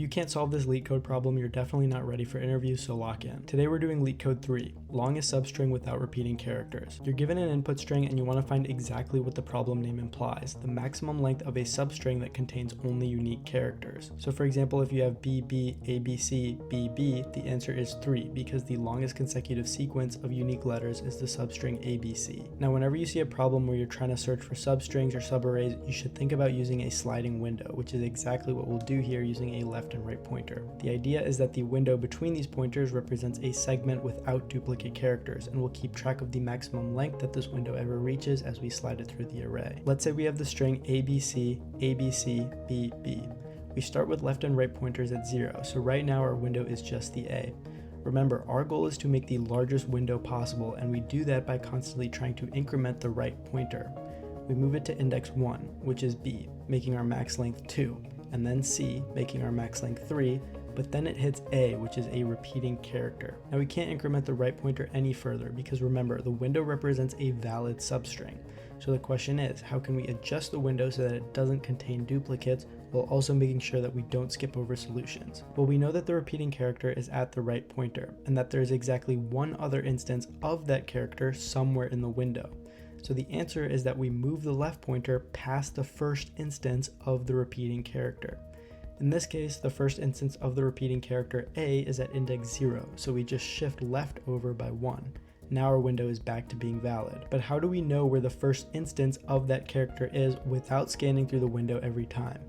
you can't solve this leetcode problem, you're definitely not ready for interviews, so lock in. Today we're doing leetcode 3, longest substring without repeating characters. You're given an input string and you want to find exactly what the problem name implies, the maximum length of a substring that contains only unique characters. So for example, if you have BB, ABC, BB, the answer is 3 because the longest consecutive sequence of unique letters is the substring ABC. Now whenever you see a problem where you're trying to search for substrings or subarrays, you should think about using a sliding window, which is exactly what we'll do here using a left and right pointer. The idea is that the window between these pointers represents a segment without duplicate characters, and we'll keep track of the maximum length that this window ever reaches as we slide it through the array. Let's say we have the string ABC, ABC, BB. We start with left and right pointers at 0, so right now our window is just the A. Remember, our goal is to make the largest window possible, and we do that by constantly trying to increment the right pointer. We move it to index 1, which is B, making our max length 2, and then C, making our max length 3, but then it hits A, which is a repeating character. Now we can't increment the right pointer any further because remember, the window represents a valid substring. So the question is, how can we adjust the window so that it doesn't contain duplicates while also making sure that we don't skip over solutions? Well, we know that the repeating character is at the right pointer and that there is exactly one other instance of that character somewhere in the window. So the answer is that we move the left pointer past the first instance of the repeating character. In this case, the first instance of the repeating character A is at index 0, so we just shift left over by 1. Now our window is back to being valid. But how do we know where the first instance of that character is without scanning through the window every time?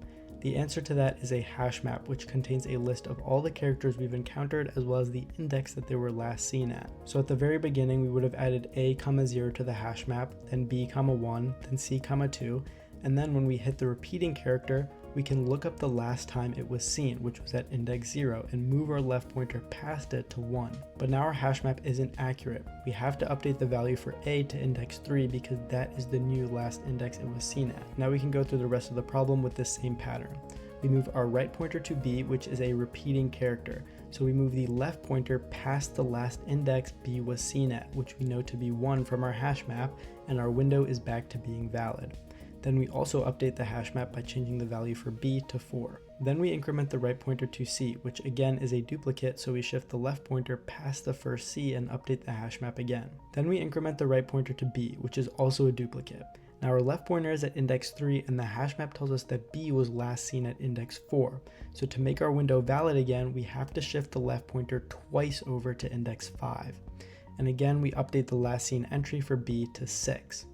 The answer to that is a hash map, which contains a list of all the characters we've encountered as well as the index that they were last seen at. So at the very beginning, we would have added A, 0 to the hash map, then B, 1, then C, 2, and then when we hit the repeating character, we can look up the last time it was seen, which was at index 0, and move our left pointer past it to 1. But now our hash map isn't accurate. We have to update the value for A to index 3 because that is the new last index it was seen at. Now we can go through the rest of the problem with this same pattern. We move our right pointer to B, which is a repeating character. So we move the left pointer past the last index B was seen at, which we know to be 1 from our hash map, and our window is back to being valid. Then we also update the hash map by changing the value for B to 4. Then we increment the right pointer to C, which again is a duplicate, so we shift the left pointer past the first C and update the hash map again. Then we increment the right pointer to B, which is also a duplicate. Now our left pointer is at index 3 and the hash map tells us that B was last seen at index 4. So to make our window valid again, we have to shift the left pointer twice over to index 5. And again, we update the last seen entry for B to 6.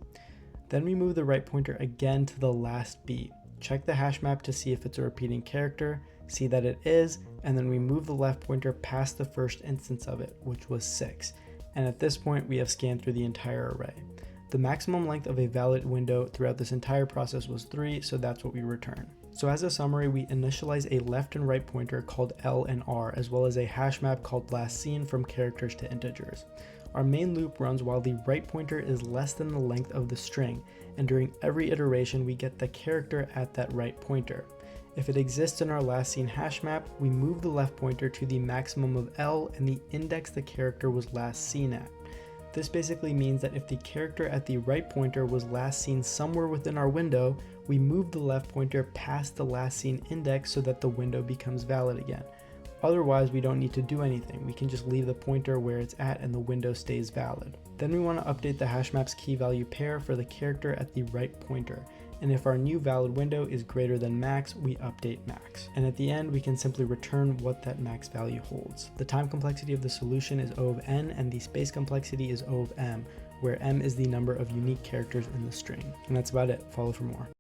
Then we move the right pointer again to the last B, check the hash map to see if it's a repeating character, see that it is, and then we move the left pointer past the first instance of it, which was 6. And at this point, we have scanned through the entire array. The maximum length of a valid window throughout this entire process was 3, so that's what we return. So as a summary, we initialize a left and right pointer called L and R, as well as a hash map called last seen from characters to integers. Our main loop runs while the right pointer is less than the length of the string, and during every iteration we get the character at that right pointer. If it exists in our last seen hash map, we move the left pointer to the maximum of L and the index the character was last seen at. This basically means that if the character at the right pointer was last seen somewhere within our window, we move the left pointer past the last seen index so that the window becomes valid again. Otherwise, we don't need to do anything. We can just leave the pointer where it's at and the window stays valid. Then we want to update the hash map's key value pair for the character at the right pointer. And if our new valid window is greater than max, we update max. And at the end, we can simply return what that max value holds. The time complexity of the solution is O of n, and the space complexity is O of m, where m is the number of unique characters in the string. And that's about it. Follow for more.